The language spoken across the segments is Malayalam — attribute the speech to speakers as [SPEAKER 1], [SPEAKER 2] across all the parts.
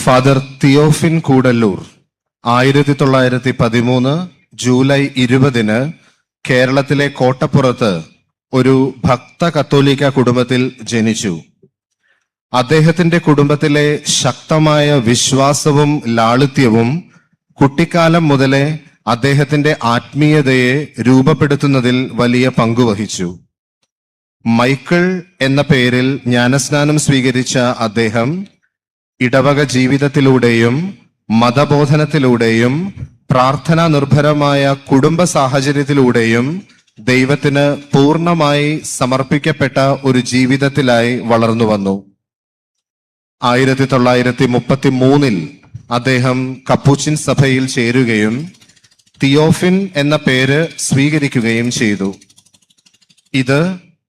[SPEAKER 1] ഫാദർ തിയോഫിൻ കൂടല്ലൂർ 1913 ജൂലൈ 20 കേരളത്തിലെ കോട്ടപ്പുറത്ത് ഒരു ഭക്ത കത്തോലിക്ക കുടുംബത്തിൽ ജനിച്ചു. അദ്ദേഹത്തിന്റെ കുടുംബത്തിലെ ശക്തമായ വിശ്വാസവും ലാളിത്യവും കുട്ടിക്കാലം മുതലേ അദ്ദേഹത്തിന്റെ ആത്മീയതയെ രൂപപ്പെടുത്തുന്നതിൽ വലിയ പങ്കുവഹിച്ചു. മൈക്കിൾ എന്ന പേരിൽ ജ്ഞാനസ്നാനം സ്വീകരിച്ച അദ്ദേഹം ഇടവക ജീവിതത്തിലൂടെയും മതബോധനത്തിലൂടെയും പ്രാർത്ഥനാ നിർഭരമായ കുടുംബ സാഹചര്യത്തിലൂടെയും ദൈവത്തിന് പൂർണ്ണമായി സമർപ്പിക്കപ്പെട്ട ഒരു ജീവിതത്തിലായി വളർന്നു വന്നു. 1933 അദ്ദേഹം കപ്പൂച്ചിൻ സഭയിൽ ചേരുകയും തിയോഫിൻ എന്ന പേര് സ്വീകരിക്കുകയും ചെയ്തു. ഇത്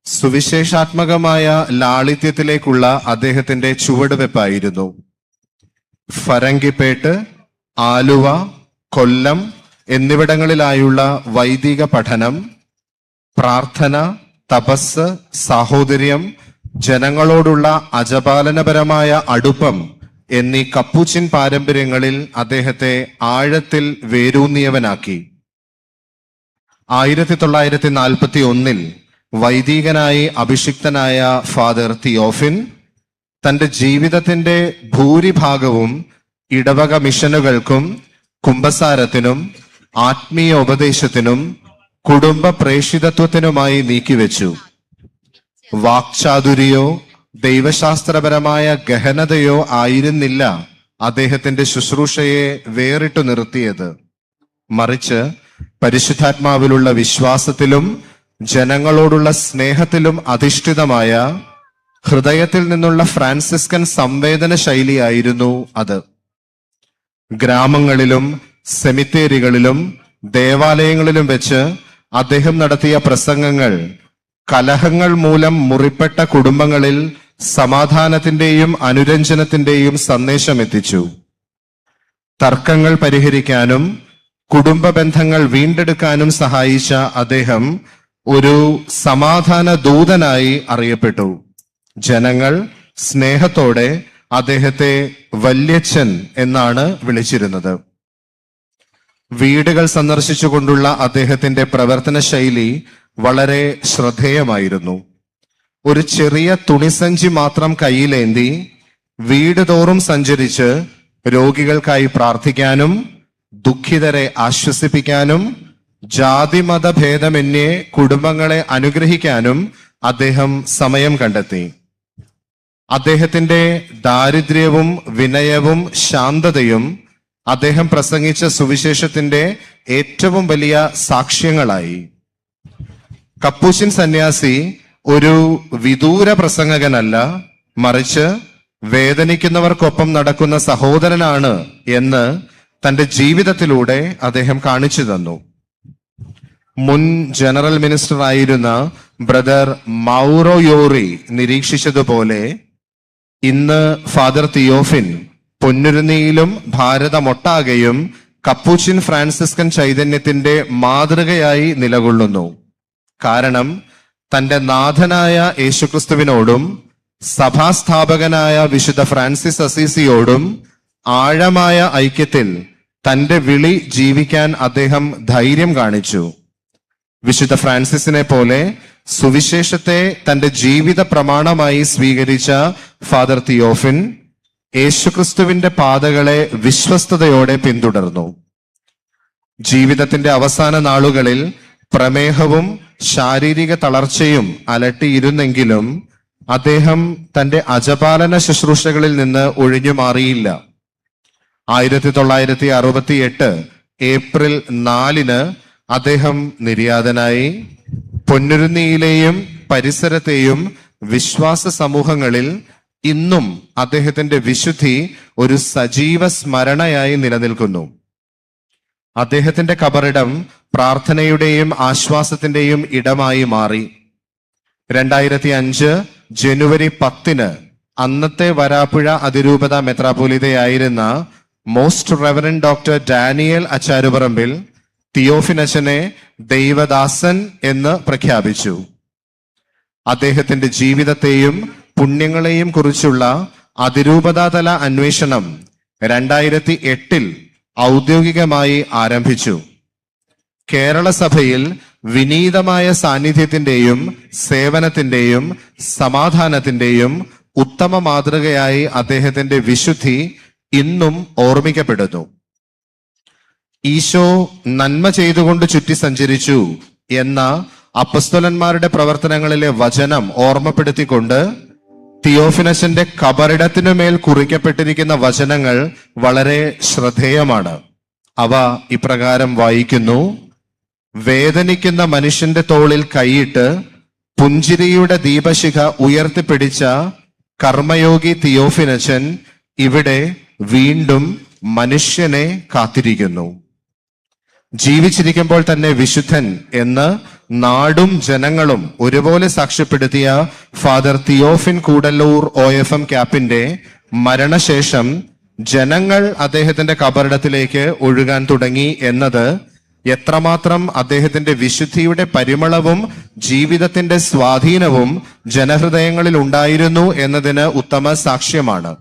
[SPEAKER 1] സുവിശേഷാത്മകമായ ലാളിത്യത്തിലേക്കുള്ള അദ്ദേഹത്തിന്റെ ചുവടുവെപ്പായിരുന്നു. ഫരങ്കിപ്പേട്ട്, ആലുവ, കൊല്ലം എന്നിവിടങ്ങളിലായുള്ള വൈദിക പഠനം, പ്രാർത്ഥന, തപസ്, സാഹോദര്യം, ജനങ്ങളോടുള്ള അജപാലനപരമായ അടുപ്പം എന്നീ കപ്പൂച്ചിൻ പാരമ്പര്യങ്ങളിൽ അദ്ദേഹത്തെ ആഴത്തിൽ വേരൂന്നിയവനാക്കി. 1941 വൈദികനായി അഭിഷിക്തനായ ഫാദർ തിയോഫിൻ തന്റെ ജീവിതത്തിന്റെ ഭൂരിഭാഗവും ഇടവക മിഷനുകൾക്കും കുമ്പസാരത്തിനും ആത്മീയ ഉപദേശത്തിനും കുടുംബ പ്രേഷിതത്വത്തിനുമായി നീക്കിവെച്ചു. വാക്ചാതുരിയോ ദൈവശാസ്ത്രപരമായ ഗഹനതയോ ആയിരുന്നില്ല അദ്ദേഹത്തിന്റെ ശുശ്രൂഷയെ വേറിട്ടു നിർത്തിയത്. മറിച്ച് പരിശുദ്ധാത്മാവിലുള്ള വിശ്വാസത്തിലും ജനങ്ങളോടുള്ള സ്നേഹത്തിലും അധിഷ്ഠിതമായ ഹൃദയത്തിൽ നിന്നുള്ള ഫ്രാൻസിസ്കൻ സംവേദന ശൈലിയായിരുന്നു അത്. ഗ്രാമങ്ങളിലും സെമിത്തേരികളിലും ദേവാലയങ്ങളിലും വെച്ച് അദ്ദേഹം നടത്തിയ പ്രസംഗങ്ങൾ കലഹങ്ങൾ മൂലം മുറിപ്പെട്ട കുടുംബങ്ങളിൽ സമാധാനത്തിന്റെയും അനുരഞ്ജനത്തിന്റെയും സന്ദേശം എത്തിച്ചു. തർക്കങ്ങൾ പരിഹരിക്കാനും കുടുംബ ബന്ധങ്ങൾ വീണ്ടെടുക്കാനും സഹായിച്ച അദ്ദേഹം ഒരു സമാധാന ദൂതനായി അറിയപ്പെട്ടു. ജനങ്ങൾ സ്നേഹത്തോടെ അദ്ദേഹത്തെ വല്യച്ഛൻ എന്നാണ് വിളിച്ചിരുന്നത്. വീടുകൾ സന്ദർശിച്ചുകൊണ്ടുള്ള അദ്ദേഹത്തിന്റെ പ്രവർത്തന ശൈലി വളരെ ശ്രദ്ധേയമായിരുന്നു. ഒരു ചെറിയ തുണിസഞ്ചി മാത്രം കയ്യിലേന്തി വീട് തോറും സഞ്ചരിച്ച് രോഗികൾക്കായി പ്രാർത്ഥിക്കാനും ദുഃഖിതരെ ആശ്വസിപ്പിക്കാനും ജാതിമത ഭേദമന്യേ കുടുംബങ്ങളെ അനുഗ്രഹിക്കാനും അദ്ദേഹം സമയം കണ്ടെത്തി. അദ്ദേഹത്തിന്റെ ദാരിദ്ര്യവും വിനയവും ശാന്തതയും അദ്ദേഹം പ്രസംഗിച്ച സുവിശേഷത്തിന്റെ ഏറ്റവും വലിയ സാക്ഷ്യങ്ങളായി. കപ്പൂച്ചിൻ സന്യാസി ഒരു വിദൂര പ്രസംഗകനല്ല, മറിച്ച് വേദനിക്കുന്നവർക്കൊപ്പം നടക്കുന്ന സഹോദരനാണ് എന്ന് തന്റെ ജീവിതത്തിലൂടെ അദ്ദേഹം കാണിച്ചു തന്നു. മുൻ ജനറൽ മിനിസ്റ്റർ ആയിരുന്ന ബ്രദർ മൗറോ യോറി നിരീക്ഷിച്ചതുപോലെ ഇന്ന് ഫാദർ തിയോഫിൻ പൊന്നുരുന്നിയിലും ഭാരതമൊട്ടാകെയും കപ്പൂച്ചിൻ ഫ്രാൻസിസ്കൻ ചൈതന്യത്തിന്റെ മാതൃകയായി നിലകൊള്ളുന്നു. കാരണം തന്റെ നാഥനായ യേശുക്രിസ്തുവിനോടും സഭാസ്ഥാപകനായ വിശുദ്ധ ഫ്രാൻസിസ് അസീസിയോടും ആഴമായ ഐക്യത്തിൽ തന്റെ വിളി ജീവിക്കാൻ അദ്ദേഹം ധൈര്യം കാണിച്ചു. വിശുദ്ധ ഫ്രാൻസിസിനെ പോലെ സുവിശേഷത്തെ തന്റെ ജീവിത പ്രമാണമായി സ്വീകരിച്ച ഫാദർ തിയോഫിൻ യേശുക്രിസ്തുവിന്റെ പാതകളെ വിശ്വസ്തയോടെ പിന്തുടർന്നു. ജീവിതത്തിന്റെ അവസാന നാളുകളിൽ പ്രമേഹവും ശാരീരിക തളർച്ചയും അലട്ടിയിരുന്നെങ്കിലും അദ്ദേഹം തന്റെ അജപാലന ശുശ്രൂഷകളിൽ നിന്ന് ഒഴിഞ്ഞു മാറിയില്ല. 1968 ഏപ്രിൽ 4 അദ്ദേഹം നിര്യാതനായി. പൊന്നുരുന്നിയിലെയും പരിസരത്തെയും വിശ്വാസ സമൂഹങ്ങളിൽ ഇന്നും അദ്ദേഹത്തിന്റെ വിശുദ്ധി ഒരു സജീവ സ്മരണയായി നിലനിൽക്കുന്നു. അദ്ദേഹത്തിന്റെ കബറിടം പ്രാർത്ഥനയുടെയും ആശ്വാസത്തിന്റെയും ഇടമായി മാറി. 2005 ജനുവരി 10 അന്നത്തെ വരാപ്പുഴ അതിരൂപത മെത്രാപ്പോലീത്തയായിരുന്ന most reverend doctor Daniel Acharuparambil തിയോഫിനച്ചനെ ദൈവദാസൻ എന്ന് പ്രഖ്യാപിച്ചു. അദ്ദേഹത്തിന്റെ ജീവിതത്തെയും പുണ്യങ്ങളെയും കുറിച്ചുള്ള അതിരൂപതാതല അന്വേഷണം 2008 ഔദ്യോഗികമായി ആരംഭിച്ചു. കേരള സഭയിൽ വിനീതമായ സാന്നിധ്യത്തിന്റെയും സേവനത്തിന്റെയും സമാധാനത്തിന്റെയും ഉത്തമ മാതൃകയായി അദ്ദേഹത്തിന്റെ വിശുദ്ധി ഇന്നും ഓർമ്മിക്കപ്പെടുന്നു. ഈശോ നന്മ ചെയ്തുകൊണ്ട് ചുറ്റി സഞ്ചരിച്ചു എന്ന അപ്പസ്തോലന്മാരുടെ പ്രവർത്തനങ്ങളിലെ വചനം ഓർമ്മപ്പെടുത്തിക്കൊണ്ട് തിയോഫിനസിന്റെ കബറിടത്തിനുമേൽ കുറിക്കപ്പെട്ടിരിക്കുന്ന വചനങ്ങൾ വളരെ ശ്രദ്ധേയമാണ്. അവ ഇപ്രകാരം വായിക്കുന്നു: വേദനിക്കുന്ന മനുഷ്യന്റെ തോളിൽ കൈയിട്ട് പുഞ്ചിരിയുടെ ദീപശിഖ ഉയർത്തിപ്പിടിച്ച കർമ്മയോഗി തിയോഫിനച്ചൻ ഇവിടെ വീണ്ടും മനുഷ്യനെ കാത്തിരിക്കുന്നു. ജീവിച്ചിരിക്കുമ്പോൾ തന്നെ വിശുദ്ധൻ എന്ന് നാടും ജനങ്ങളും ഒരുപോലെ സാക്ഷ്യപ്പെടുത്തിയ ഫാദർ തിയോഫിൻ കൂടല്ലൂർ OFM ക്യാപ്പിന്റെ മരണശേഷം ജനങ്ങൾ അദ്ദേഹത്തിന്റെ കബറിടത്തിലേക്ക് ഒഴുകാൻ തുടങ്ങി എന്നത് എത്രമാത്രം അദ്ദേഹത്തിന്റെ വിശുദ്ധിയുടെ പരിമളവും ജീവിതത്തിന്റെ സ്വാധീനവും ജനഹൃദയങ്ങളിൽ ഉണ്ടായിരുന്നു എന്നതിന് ഉത്തമ സാക്ഷ്യമാണ്.